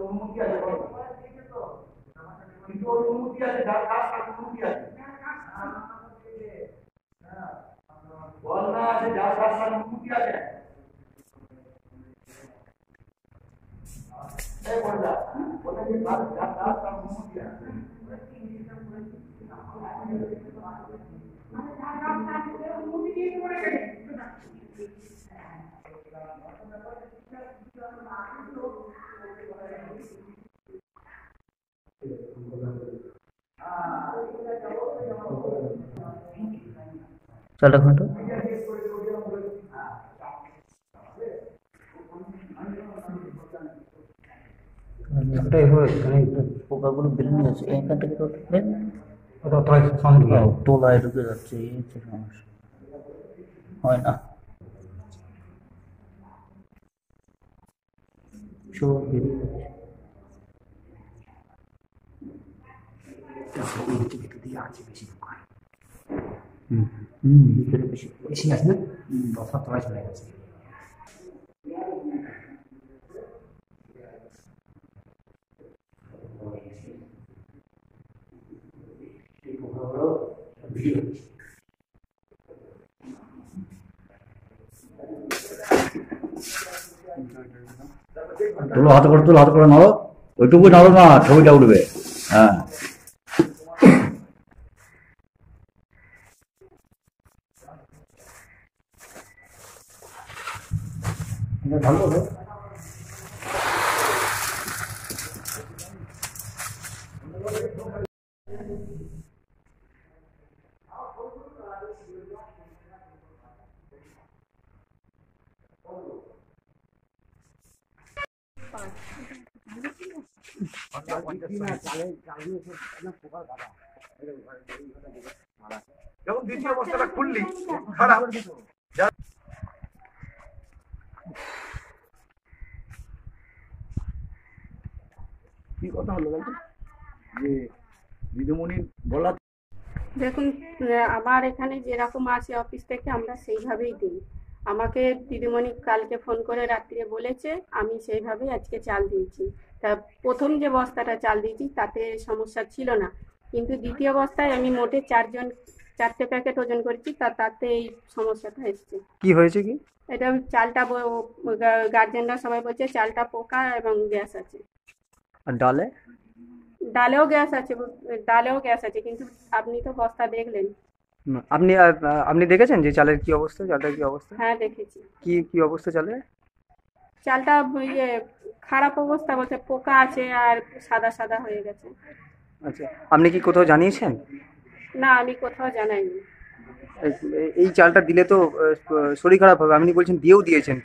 অনুমতি আছে কিন্তু অনুমতি আছে অনুমতি আছে বল না আছে যার কাজ অনুমতি আছে এই বললা বলে যে কাজ অনুমতি আছে চালটা ঘন্টা পোকাগুলো বেরিয়ে যাচ্ছে এখান থেকে তোলায় ঢুকে যাচ্ছে এই হচ্ছে সমস্যা হয় না সব বেরিয়ে যাচ্ছে ভিতরে আছে বেশি পোকা ভিতরে বেশি বেশি আছে না বসার তোলায় চলে গেছে তোলো হাতে করে নাড়ো ওইটুকু নাড়ো না ছবিটা উঠবে হ্যাঁ ভালো হবে যখন দ্বিতীয় অবস্থাটা খুললি খারাপ কি কথা হলো যে দিদিমণি বলা দেখুন আমার এখানে যেরকম আছে অফিস থেকে আমরা সেইভাবেই দিই আমাকে দিদিমণি কালকে ফোন করে রাত্রে বলেছে আমি সেইভাবেই আজকে চাল দিয়েছি তা প্রথম যে বস্তাটা চাল দিয়েছি তাতে সমস্যা ছিল না কিন্তু দ্বিতীয় বস্তায় আমি মোটে 4টে প্যাকেট ওজন করেছি তাতে এই সমস্যাটা এসছে কি হয়েছে কি এটা চালটা গার্জেনরা সবাই বলছে চালটা পোকা এবং গ্যাস আছে আর ডালেও গ্যাস আছে কিন্তু আপনি তো বস্তা দেখলেন আপনি দেখেছেন যে চালের কি অবস্থা চালটার কি অবস্থা হ্যাঁ দেখেছি কি অবস্থা চালটা খারাপ অবস্থা বলতে পোকা আছে আর সাদা সাদা হয়ে গেছে আচ্ছা আপনি কি কোথাও জানিয়েছেন না আমি কোথাও জানাইনি এই চালটা দিলে তো শরীর খারাপ হবে আপনি বলছেন দিয়েছেন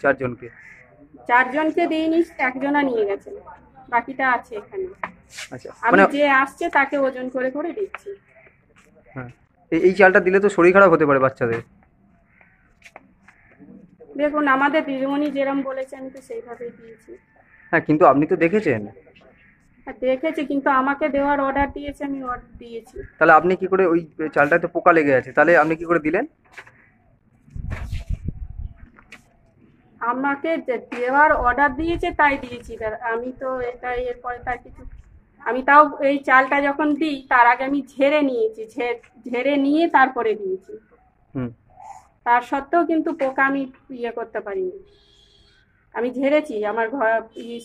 4জনকে দিইনি একজনা নিয়ে গেছেন বাকিটা আছে এখানে আচ্ছা আমি যে আসছে তাকে ওজন করে করে দিচ্ছি হ্যাঁ এই চালটা দিলে তো শরীর খারাপ হতে পারে বাচ্চাদের দেখুন আমাদের দিদিমণি যেরকম বলেছে আমি তো সেইভাবেই দিয়েছি হ্যাঁ কিন্তু আপনি তো দেখেছেন দেখেছি কিন্তু আমাকে দেওয়ার অর্ডার দিয়েছে আমি অর্ডার দিয়েছি তাহলে আপনি কি করে ওই চালটাতে পোকা লেগে আছে তাহলে আপনি কি করে দিলেন আমাকে দেওয়ার অর্ডার দিয়েছে তাই দিয়েছি আমি তো এটা এরপরে তার কিছু আমি তাও এই চালটা যখন দিই তার আগে আমি ঝেড়ে নিয়ে তারপরে দিয়েছি তার সত্ত্বেও কিন্তু পোকা আমি করতে পারিনি আমি ঝেড়েছি আমার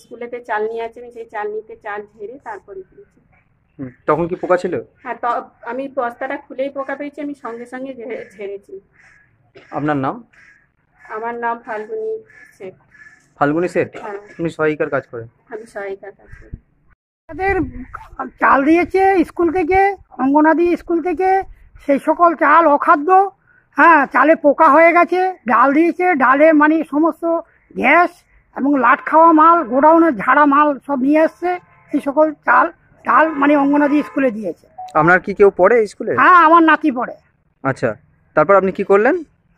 স্কুলেতে চাল নিয়ে আছে আমি সেই চাল ঝেড়ে তারপরে দিয়েছি তখন কি পোকা ছিল হ্যাঁ আমি বস্তাটা খুলেই পোকা পেয়েছি আমি সঙ্গে সঙ্গে ঝেড়েছি আপনার নাম আমার নাম ফাল্গুনী শেঠ আপনি সহায়িকার কাজ করেন আমি সহায়িকার কাজ করি আমাদের চাল দিয়েছে স্কুল থেকে অঙ্গনাদি স্কুল থেকে সেই সকল চাল অখাদ্য হ্যাঁ চালে পোকা হয়ে গেছে ডাল দিয়েছে ডালে মানে সমস্ত গ্যাস এবং লাট খাওয়া মাল গোডাউনের ঝাড়া মাল সব নিয়ে এসছে এই সকল ডাল মানে অঙ্গনাদি স্কুলে দিয়েছে আপনার কি কেউ পড়ে স্কুলে হ্যাঁ আমার নাতি পড়ে আচ্ছা তারপর আপনি কি করলেন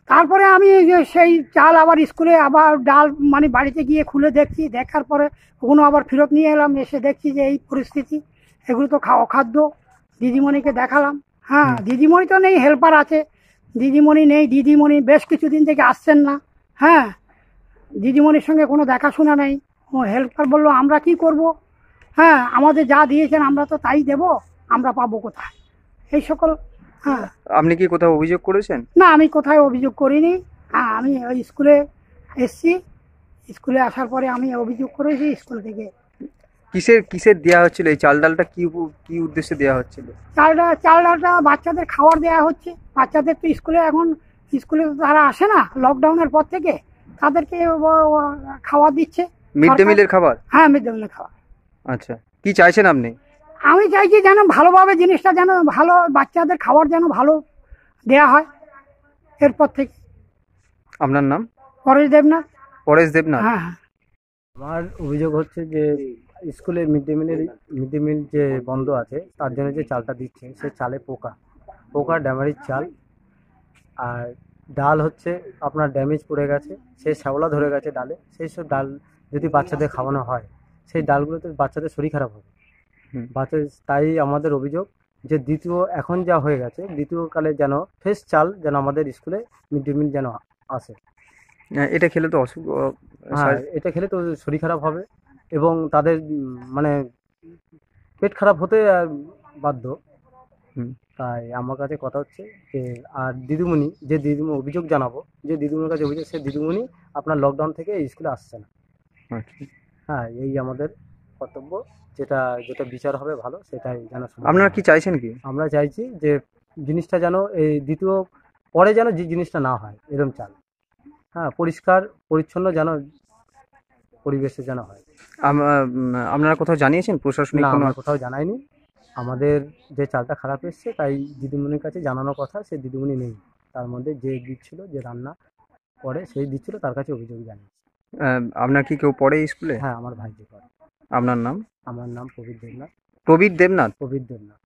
তারপরে আমি সেই চাল আবার স্কুলে আবার ডাল মানে বাড়িতে গিয়ে খুলে দেখছি দেখার পরে ওগুলো আবার ফেরত নিয়ে এলাম এসে দেখছি যে এই পরিস্থিতি এগুলো তো অখাদ্য দিদিমণিকে দেখালাম হ্যাঁ দিদিমণি তো নেই হেল্পার আছে দিদিমণি নেই দিদিমণি বেশ কিছুদিন থেকে আসছেন না হ্যাঁ দিদিমণির সঙ্গে কোনো দেখাশোনা নেই ও হেল্পার বললো আমরা কি করব হ্যাঁ আমাদের যা দিয়েছেন আমরা তো তাই দেব, আমরা পাবো কোথায় এই সকল। হ্যাঁ আপনি কি কোথাও অভিযোগ করেছেন? না আমি কোথায় অভিযোগ করিনি। হ্যাঁ আমি ওই স্কুলে এসছি, স্কুলে আসার পরে আমি অভিযোগ করেছি স্কুল থেকে। কিসের কিসের দেওয়া হচ্ছিল এই চাল ডালটা, কি কি উদ্দেশ্যে দেওয়া হচ্ছিল? চাল ডালটা বাচ্চাদের খাবার দেওয়া হচ্ছে। বাচ্চাদের তো স্কুলে এখন স্কুলে তো তারা আসে না লকডাউনের পর থেকে, তাদেরকে খাবার দিচ্ছে। মিড ডে সরকার। মিলের খাবার? হ্যাঁ মিড ডে মিলের খাবার। আচ্ছা, কি চাইছেন আপনি? আমি চাইছি যেন ভালোভাবে জিনিসটা যেন ভালো, বাচ্চাদের খাবার যেন ভালো দেয়া হয় এরপর থেকে। আপনার নাম? পরেশ দেবনাথ। পরেশ দেবনাথ। হ্যাঁ হ্যাঁ। আমার অভিযোগ হচ্ছে যে স্কুলে মিড ডে মিল যে বন্ধ আছে তার জন্য যে চালটা দিচ্ছে সে চালে পোকা ড্যামারির চাল। আর ডাল হচ্ছে আপনার ড্যামেজ পড়ে গেছে, সে শ্যাওলা ধরে গেছে ডালে। সেই সব ডাল যদি বাচ্চাদের খাওয়ানো হয় সেই ডালগুলোতে বাচ্চাদের শরীর খারাপ হবে। তাই আমাদের অভিযোগ যে এখন যা হয়ে গেছে দ্বিতীয়কালে যেন ফ্রেশ চাল যেন আমাদের স্কুলে মিড ডে মিল যেন আসে। এটা খেলে তো অসুখ, হ্যাঁ এটা খেলে তো শরীর খারাপ হবে এবং তাদের মানে পেট খারাপ হতে বাধ্য। তাই আমার কাছে কথা হচ্ছে যে আর দিদিমণি অভিযোগ জানাবো, যে দিদিমণির কাছে অভিযোগ, সে দিদিমণি আপনার লকডাউন থেকে এই স্কুলে আসছে না। আচ্ছা। হ্যাঁ এই আমাদের কর্তব্য, যেটা যেটা বিচার হবে ভালো সেটাই যেন। আপনারা কি চাইছেন কি? আমরা চাইছি যে জিনিসটা যেন এই পরে যেন যে জিনিসটা না হয় এরকম চাল। হ্যাঁ পরিষ্কার পরিচ্ছন্ন যেন পরিবেশে যেন হয়। আপনারা কোথাও জানিয়েছেন প্রশাসনিক না কোনো? আমরা কোথাও জানাইনি। আমাদের যে চালটা খারাপ এসছে তাই দিদিমণির কাছে জানানোর কথা, সে দিদিমণি নেই। তার মধ্যে যে দিচ্ছিল, যে রান্না করে সেই দিচ্ছিল, তার কাছে অভিযোগ জানিয়েছি। আপনার কি কেউ পড়ে স্কুলে? হ্যাঁ আমার ভাইজি করে। আপনার নাম? আমার নাম প্রবীর দেবনাথ। প্রবীর দেবনাথ। প্রবীর দেবনাথ।